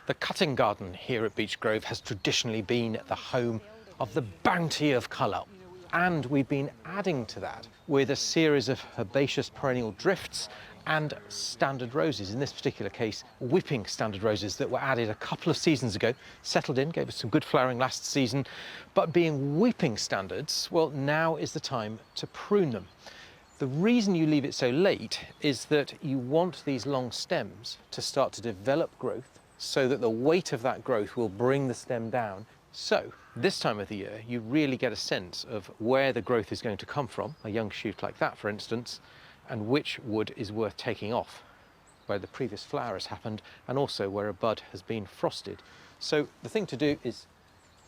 The cutting garden here at Beech Grove has traditionally been the home of the bounty of colour, and we've been adding to that with a series of herbaceous perennial drifts and standard roses. In this particular case, whipping standard roses that were added a couple of seasons ago, settled in, gave us some good flowering last season, but being whipping standards, well, now is the time to prune them. The reason you leave it so late is that you want these long stems to start to develop growth so that the weight of that growth will bring the stem down. So this time of the year, you really get a sense of where the growth is going to come from, a young shoot like that, for instance, and which wood is worth taking off, where the previous flower has happened, and also where a bud has been frosted. So the thing to do is,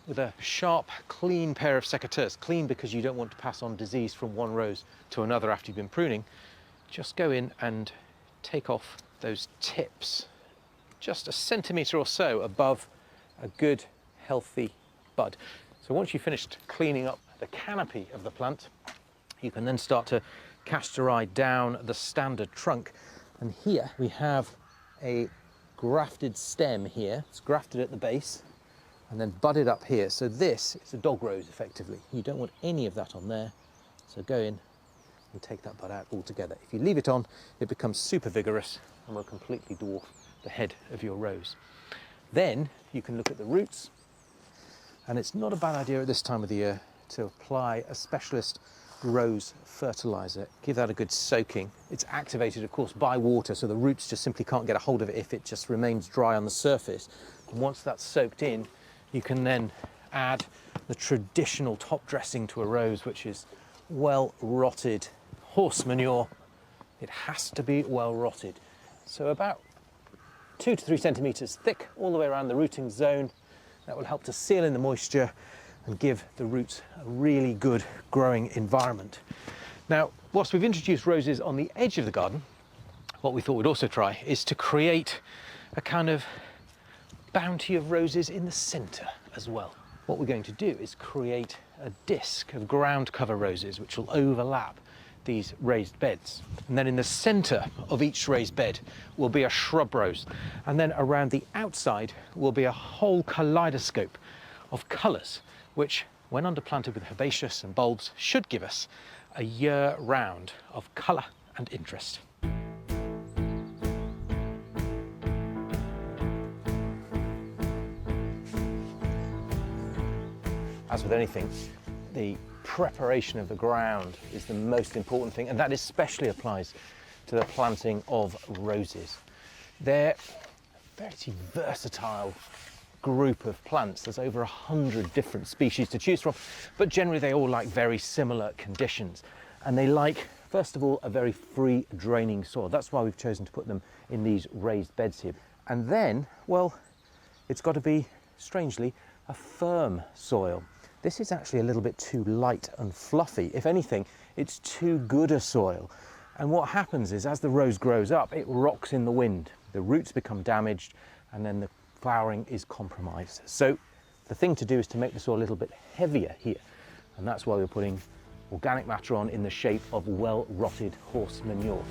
with a sharp, clean pair of secateurs, clean because you don't want to pass on disease from one rose to another after you've been pruning, just go in and take off those tips, just a centimetre or so above a good, healthy bud. So once you've finished cleaning up the canopy of the plant, you can then start to cast your eye down the standard trunk. And here we have a grafted stem here. It's grafted at the base and then budded up here. So this is a dog rose effectively. You don't want any of that on there. So go in and take that bud out altogether. If you leave it on, it becomes super vigorous and will completely dwarf the head of your rose. Then you can look at the roots, and it's not a bad idea at this time of the year to apply a specialist rose fertilizer. Give that a good soaking. It's activated, of course, by water, so the roots just simply can't get a hold of it if it just remains dry on the surface. And once that's soaked in, you can then add the traditional top dressing to a rose, which is well rotted horse manure. It has to be well rotted. So about 2 to 3 centimetres thick all the way around the rooting zone. That will help to seal in the moisture and give the roots a really good growing environment. Now, whilst we've introduced roses on the edge of the garden, what we thought we'd also try is to create a kind of bounty of roses in the centre as well. What we're going to do is create a disc of ground cover roses which will overlap these raised beds. And then in the centre of each raised bed will be a shrub rose. And then around the outside will be a whole kaleidoscope of colours, which, when underplanted with herbaceous and bulbs, should give us a year round of colour and interest. As with anything, the preparation of the ground is the most important thing, and that especially applies to the planting of roses. They're a very versatile group of plants. There's over 100 different species to choose from, but generally they all like very similar conditions. And they like, first of all, a very free draining soil. That's why we've chosen to put them in these raised beds here. And then, well, it's got to be, strangely, a firm soil. This is actually a little bit too light and fluffy. If anything, it's too good a soil. And what happens is, as the rose grows up, it rocks in the wind. The roots become damaged, and then the flowering is compromised. So the thing to do is to make the soil a little bit heavier here. And that's why we're putting organic matter on in the shape of well-rotted horse manure.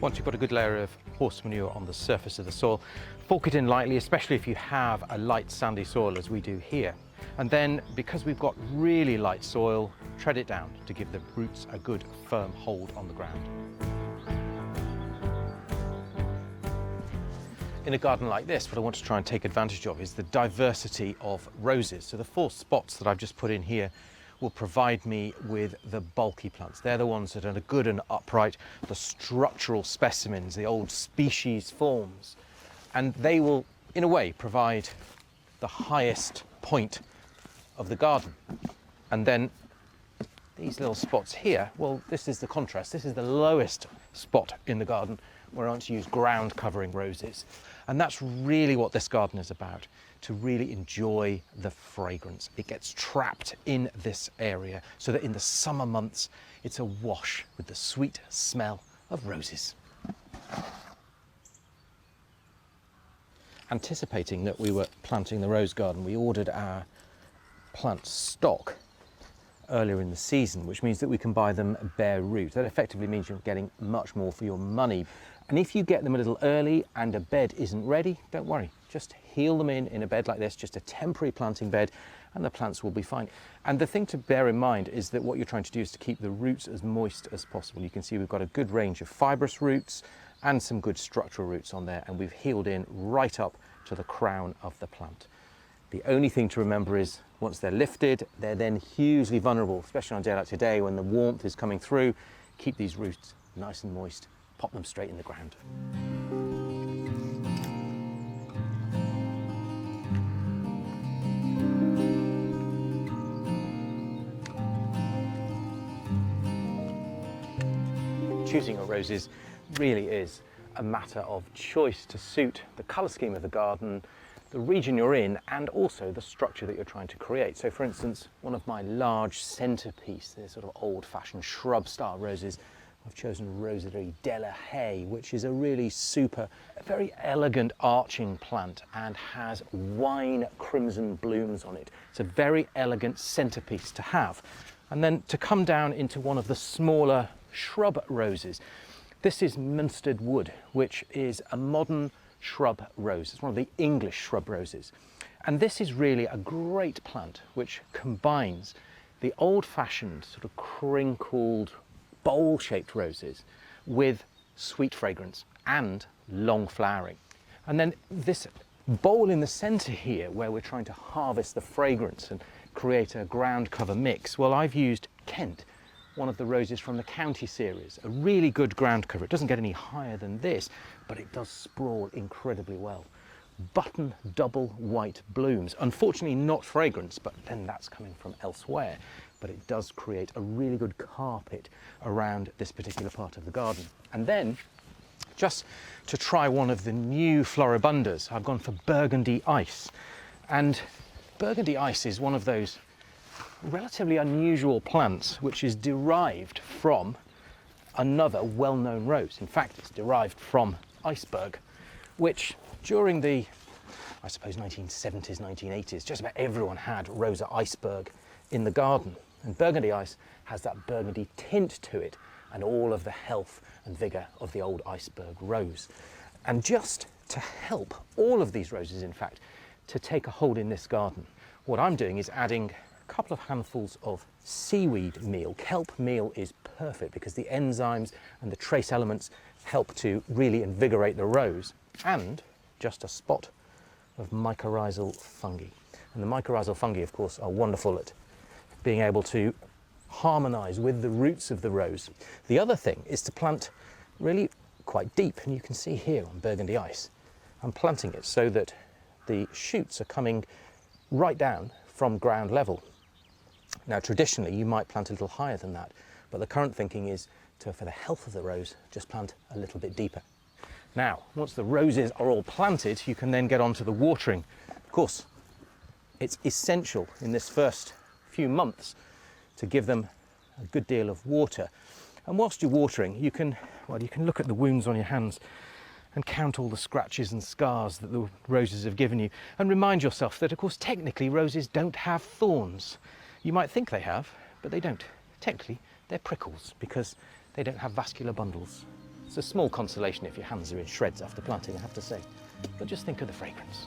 Once you've got a good layer of horse manure on the surface of the soil, fork it in lightly, especially if you have a light sandy soil as we do here. And then, because we've got really light soil, tread it down to give the roots a good firm hold on the ground. In a garden like this, what I want to try and take advantage of is the diversity of roses. So the 4 spots that I've just put in here will provide me with the bulky plants. They're the ones that are good and upright, the structural specimens, the old species forms. And they will, in a way, provide the highest point of the garden. And then these little spots here, well, this is the contrast. This is the lowest spot in the garden where I want to use ground covering roses. And that's really what this garden is about, to really enjoy the fragrance. It gets trapped in this area so that in the summer months, it's awash with the sweet smell of roses. Anticipating that we were planting the rose garden, we ordered our plant stock earlier in the season, which means that we can buy them bare root. That effectively means you're getting much more for your money. And if you get them a little early and a bed isn't ready, don't worry. Just heel them in a bed like this, just a temporary planting bed, and the plants will be fine. And the thing to bear in mind is that what you're trying to do is to keep the roots as moist as possible. You can see we've got a good range of fibrous roots and some good structural roots on there, and we've heeled in right up to the crown of the plant. The only thing to remember is once they're lifted, they're then hugely vulnerable, especially on a day like today when the warmth is coming through. Keep these roots nice and moist, pop them straight in the ground. Choosing your roses really is a matter of choice to suit the colour scheme of the garden, the region you're in, and also the structure that you're trying to create. So for instance, one of my large centrepiece, they're sort of old-fashioned shrub-style roses, I've chosen Rosemary de la Haye, which is a really super, very elegant arching plant and has wine crimson blooms on it. It's a very elegant centrepiece to have. And then to come down into one of the smaller shrub roses, this is Munstead Wood, which is a modern shrub rose. It's one of the English shrub roses. And this is really a great plant which combines the old-fashioned sort of crinkled bowl-shaped roses with sweet fragrance and long flowering. And then this bowl in the centre here, where we're trying to harvest the fragrance and create a ground cover mix, well, I've used Kent, one of the roses from the County series, a really good ground cover. It doesn't get any higher than this, but it does sprawl incredibly well. Button double white blooms, unfortunately not fragrance, but then that's coming from elsewhere. But it does create a really good carpet around this particular part of the garden. And then, just to try one of the new floribundas, I've gone for Burgundy Ice. And Burgundy Ice is one of those relatively unusual plants which is derived from another well-known rose. In fact, it's derived from iceberg, which during the, I suppose, 1970s, 1980s, just about everyone had Rosa iceberg in the garden. And Burgundy Ice has that burgundy tint to it and all of the health and vigour of the old iceberg rose. And just to help all of these roses, in fact, to take a hold in this garden, what I'm doing is adding a couple of handfuls of seaweed meal. Kelp meal is perfect because the enzymes and the trace elements help to really invigorate the rose, and just a spot of mycorrhizal fungi. And the mycorrhizal fungi, of course, are wonderful at being able to harmonise with the roots of the rose. The other thing is to plant really quite deep, and you can see here on Burgundy Ice, I'm planting it so that the shoots are coming right down from ground level. Now traditionally you might plant a little higher than that, but the current thinking is to, for the health of the rose, just plant a little bit deeper. Now, once the roses are all planted, you can then get on to the watering. Of course, it's essential in this first few months to give them a good deal of water. And whilst you're watering, you can look at the wounds on your hands and count all the scratches and scars that the roses have given you, and remind yourself that, of course, technically roses don't have thorns. You might think they have, but they don't. Technically, they're prickles because they don't have vascular bundles. It's a small consolation if your hands are in shreds after planting, I have to say. But just think of the fragrance.